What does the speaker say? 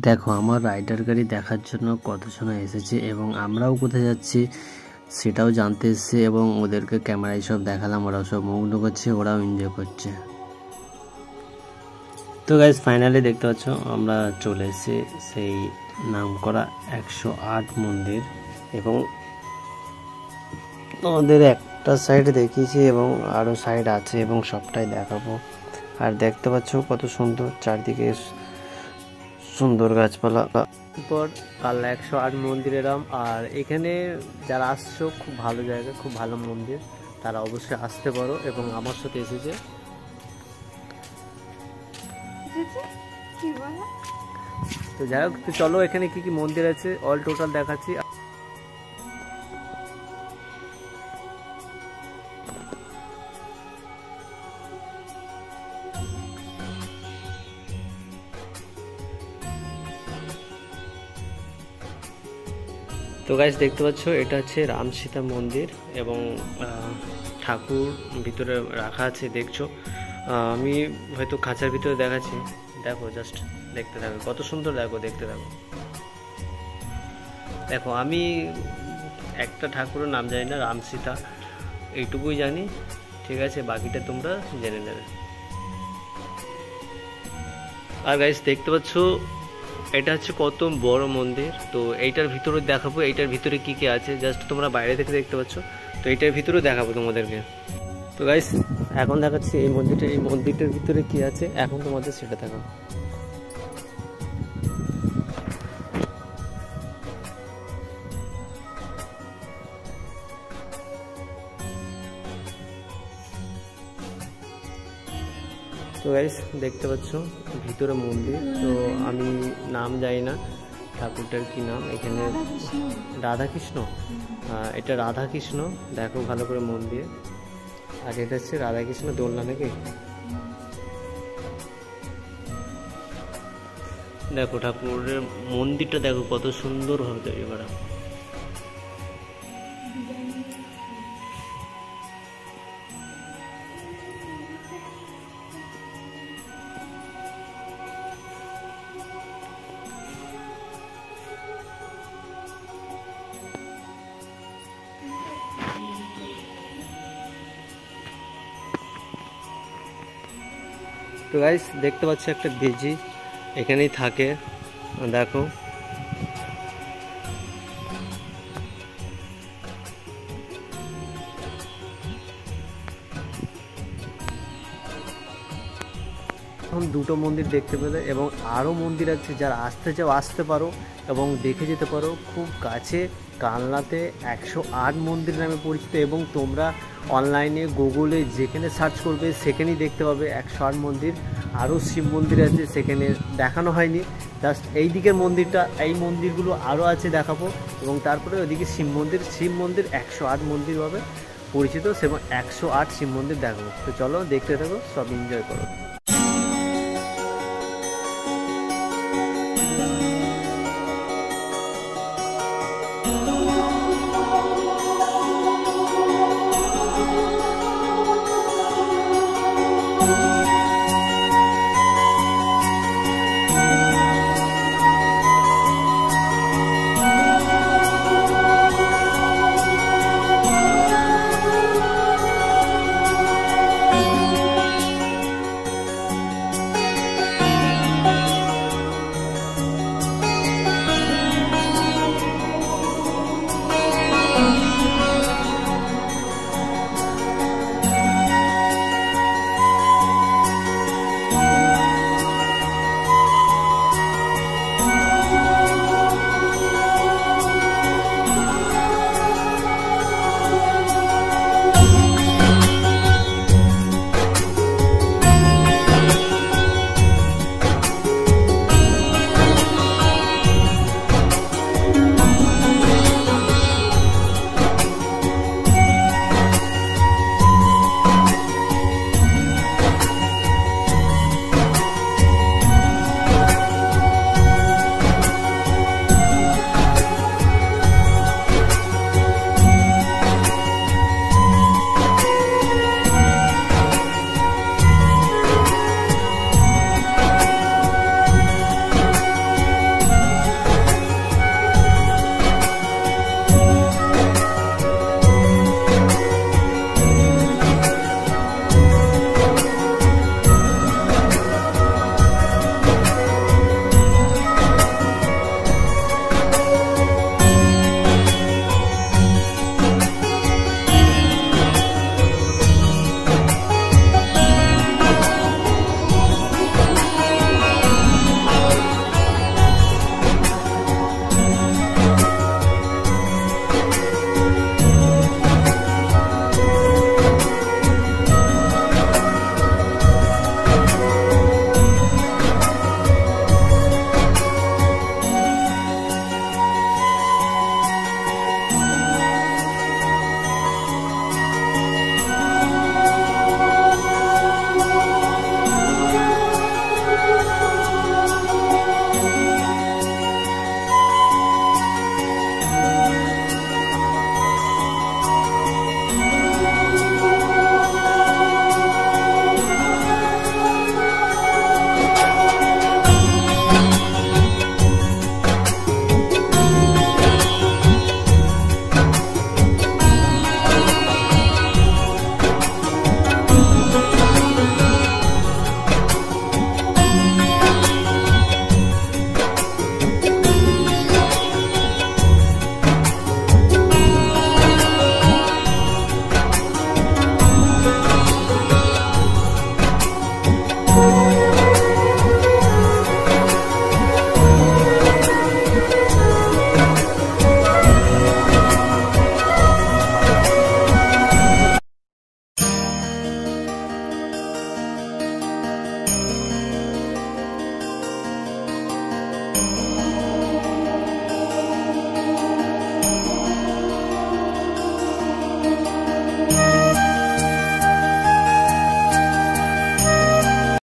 দেখো আমার রাইডার গাড়ি দেখার জন্য কতজন এসেছে এবং আমরাও কোথায় যাচ্ছি সেটাও জানতে এসেছে এবং ওদেরকে ক্যামেরায় সব দেখালাম, ওরাও সব মুগ্ধ করছে, ওরাও এনজয় করছে। তো গাইজ ফাইনালি দেখতে পাচ্ছ আমরা চলে এসেছি সেই নামকরা 108 মন্দির এবং আমাদের একটা সাইড দেখিয়েছি এবং আরও সাইড আছে এবং সবটাই দেখাবো। আর দেখতে পাচ্ছ কত সুন্দর চারদিকে সুন্দর গাছপালা। পর কাল্লা 108 মন্দির এলাম। আর এখানে যারা আসছো খুব ভালো জায়গা, খুব ভালো মন্দির, তারা অবশ্যই আসতে পারো এবং আমার সাথে এসেছে। তো যাই হোক, তো চলো এখানে কি কি মন্দির আছে অল টোটাল দেখাচ্ছি। তো গাইস দেখতে পাচ্ছ এটা হচ্ছে রাম সীতা মন্দির এবং ঠাকুর ভিতরে রাখা আছে দেখছো। আমি হয়তো খাঁচার ভিতরে দেখাচ্ছি, দেখো জাস্ট দেখতে থাকো কত সুন্দর, দেখো দেখতে থাকো। দেখো আমি একটা ঠাকুরের নাম জানি না, রাম সীতা এইটুকুই জানি, ঠিক আছে, বাকিটা তোমরা জেনে নেবে। আর গাইস দেখতে পাচ্ছ এটা হচ্ছে কত বড় মন্দির। তো এইটার ভিতরে দেখাবো এইটার ভিতরে কি কি আছে, জাস্ট তোমরা বাইরে থেকে দেখতে পাচ্ছ, তো এইটার ভিতরে দেখাবো তোমাদেরকে। তো গাইস এখন দেখাচ্ছি এই মন্দিরটার ভিতরে কি আছে, এখন তোমাদের সেটা দেখাবো। তো গাইস দেখতে পাচ্ছ ভিতরে মন্দির, তো আমি নাম জানি না ঠাকুরটার কি নাম, এখানে রাধাকৃষ্ণ, এটা রাধাকৃষ্ণ, দেখো ভালো করে মন দিয়ে। আর এটা হচ্ছে রাধাকৃষ্ণ দোলনা নাকি, দেখো ঠাকুরের মন্দিরটা দেখো কত সুন্দর ভাবে তৈরি করা। তো গাইস দেখতে পাচ্ছ একটা দিজি এখানেই থাকে, দেখো এখন দুটো মন্দির দেখতে পেলে এবং আরও মন্দির আছে, যারা আসতে চাও আসতে পারো এবং দেখে যেতে পারো। খুব কাছে কালনাতে 108 মন্দির নামে পরিচিত এবং তোমরা অনলাইনে গুগলে যেখানে সার্চ করবে সেখানেই দেখতে পাবে 108 মন্দির। আরও শিব মন্দির আছে, সেখানে দেখানো হয়নি, জাস্ট এই দিকের মন্দিরটা, এই মন্দিরগুলো আরও আছে দেখাবো এবং তারপরে ওইদিকে শিব মন্দির 108 মন্দিরভাবে পরিচিত এবং 108 শিব মন্দির দেখাবো। তো চলো দেখতে থাকো, সব এনজয় করো।